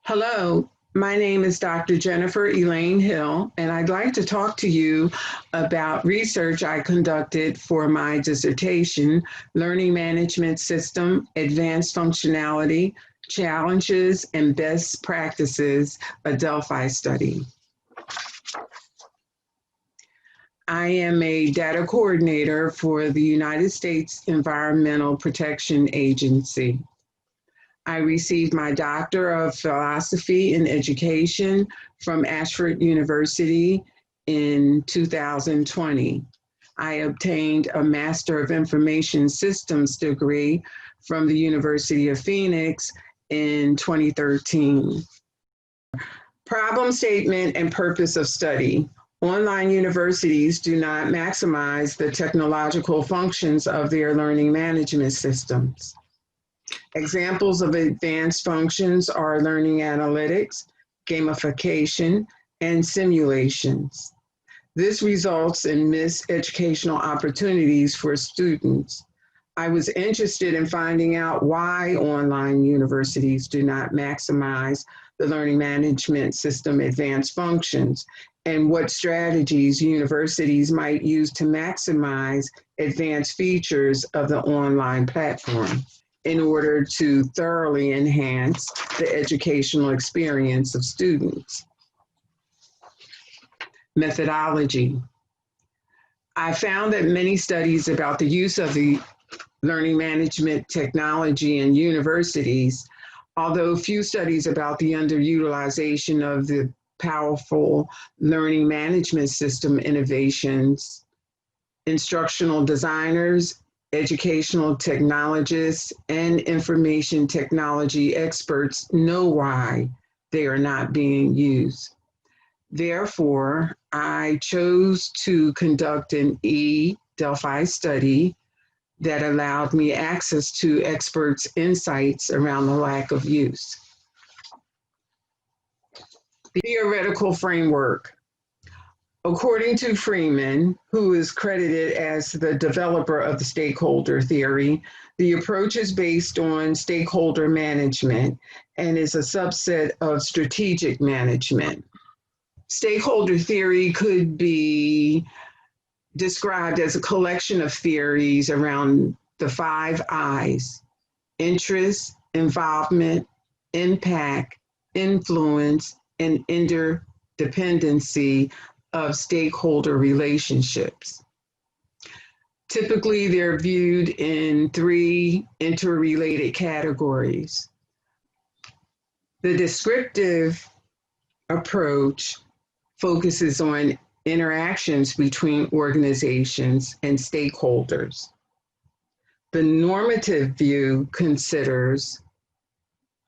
Hello, my name is Dr. Jennifer Elaine Hill, and I'd like to talk to you about research I conducted for my dissertation, Learning Management System, Advanced Functionality, Challenges, and Best Practices, a Delphi study. I am a data coordinator for the United States Environmental Protection Agency. I received my Doctor of Philosophy in Education from Ashford University in 2020. I obtained a Master of Information Systems degree from the University of Phoenix in 2013. Problem statement and purpose of study. Online universities do not maximize the technological functions of their learning management systems. Examples of advanced functions are learning analytics, gamification, and simulations. This results in missed educational opportunities for students. I was interested in finding out why online universities do not maximize the learning management system advanced functions and what strategies universities might use to maximize advanced features of the online platform in order to thoroughly enhance the educational experience of students. Methodology. I found that many studies about the use of the learning management technology in universities, although few studies about the underutilization of the powerful learning management system innovations, instructional designers, educational technologists, and information technology experts know why they are not being used. Therefore, I chose to conduct an eDelphi study that allowed me access to experts' insights around the lack of use. Theoretical framework. According to Freeman, who is credited as the developer of the stakeholder theory, the approach is based on stakeholder management and is a subset of strategic management. Stakeholder theory could be described as a collection of theories around the 5 I's: interest, involvement, impact, influence, and interdependency of stakeholder relationships. Typically, they're viewed in 3 interrelated categories. The descriptive approach focuses on interactions between organizations and stakeholders. The normative view considers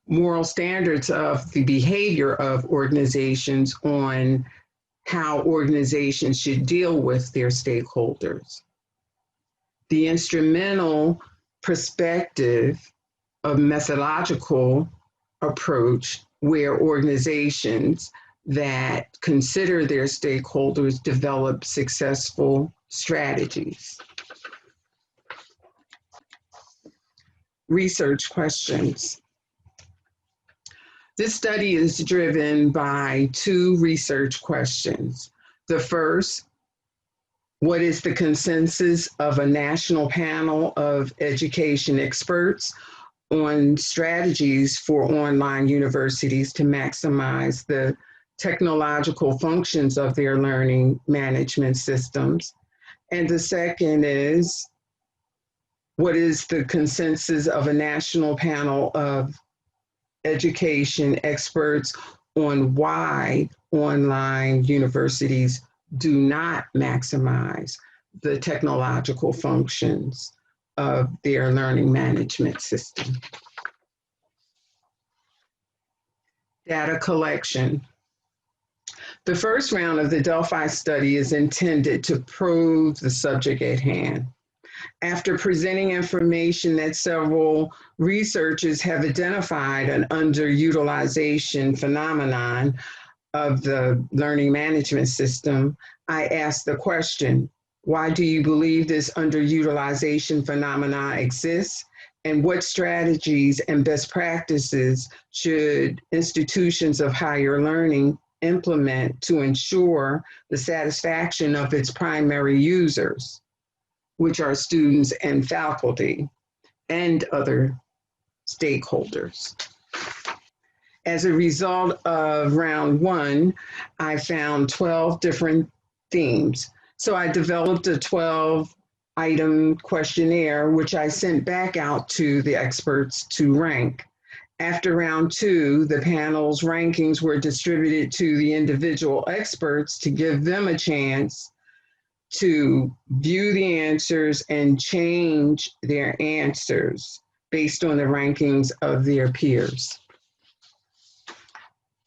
moral standards of the behavior of organizations on how organizations should deal with their stakeholders. The instrumental perspective of methodological approach, where organizations that consider their stakeholders develop successful strategies. Research questions. This study is driven by 2 research questions. The first, what is the consensus of a national panel of education experts on strategies for online universities to maximize the technological functions of their learning management systems? And the second is, what is the consensus of a national panel of education experts on why online universities do not maximize the technological functions of their learning management system? Data collection. The first round of the Delphi study is intended to probe the subject at hand. After presenting information that several researchers have identified an underutilization phenomenon of the learning management system, I asked the question, why do you believe this underutilization phenomenon exists? and what strategies and best practices should institutions of higher learning implement to ensure the satisfaction of its primary users, which are students and faculty and other stakeholders. As a result of round one, I found 12 different themes. So I developed a 12-item questionnaire, which I sent back out to the experts to rank. After round two, the panel's rankings were distributed to the individual experts to give them a chance to view the answers and change their answers based on the rankings of their peers.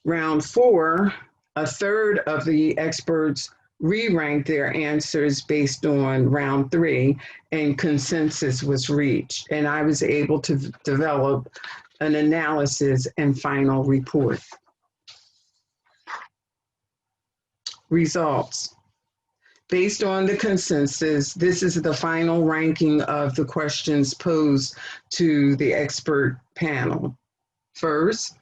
Round four, a third of the experts re-ranked their answers based on round three, and consensus was reached. And I was able to develop an analysis and final report. Results. Based on the consensus, this is the final ranking of the questions posed to the expert panel. First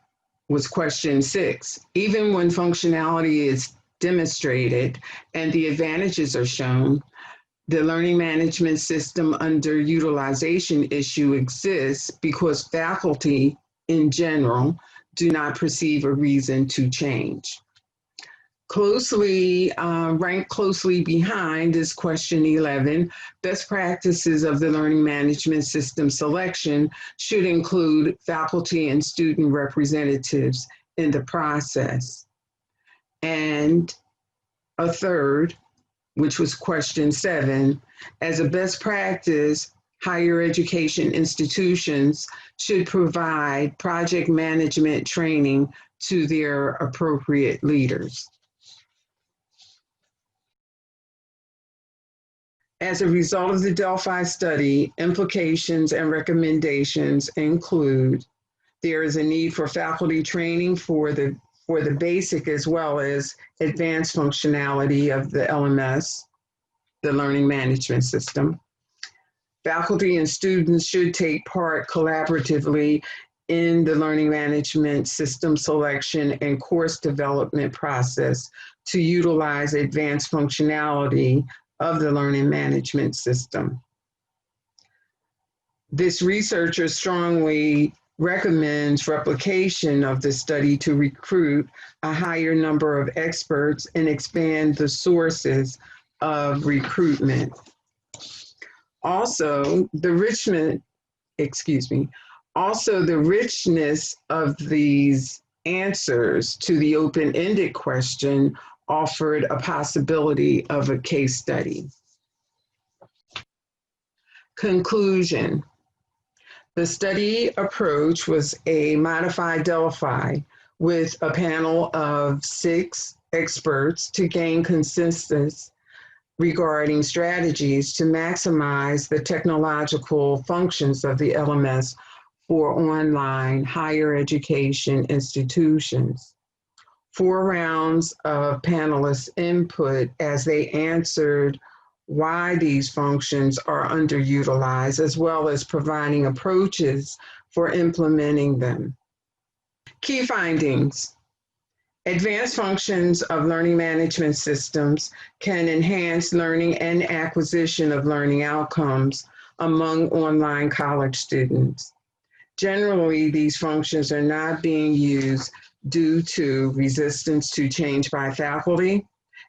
was question 6. Even when functionality is demonstrated and the advantages are shown, the learning management system underutilization issue exists because faculty in general do not perceive a reason to change. Ranked closely behind is question 11. Best practices of the learning management system selection should include faculty and student representatives in the process. And a third, which was question 7, as a best practice, higher education institutions should provide project management training to their appropriate leaders. As a result of the Delphi study, implications and recommendations include there is a need for faculty training for the basic as well as advanced functionality of the LMS, the learning management system. Faculty and students should take part collaboratively in the learning management system selection and course development process to utilize advanced functionality of the learning management system. This researcher strongly recommends replication of the study to recruit a higher number of experts and expand the sources of recruitment. Also, the richness of these answers to the open-ended question offered a possibility of a case study. Conclusion. The study approach was a modified Delphi with a panel of 6 experts to gain consensus regarding strategies to maximize the technological functions of the LMS for online higher education institutions. 4 rounds of panelists' input as they answered why these functions are underutilized, as well as providing approaches for implementing them. Key findings. Advanced functions of learning management systems can enhance learning and acquisition of learning outcomes among online college students. Generally, these functions are not being used due to resistance to change by faculty,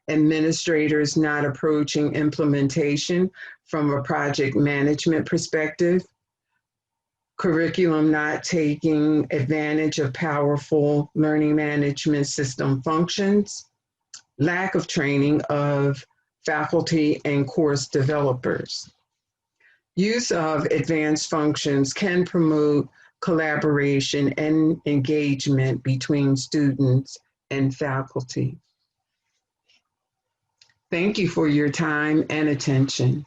administrators not approaching implementation from a project management perspective, curriculum not taking advantage of powerful learning management system functions, lack of training of faculty and course developers. Use of advanced functions can promote collaboration and engagement between students and faculty. Thank you for your time and attention.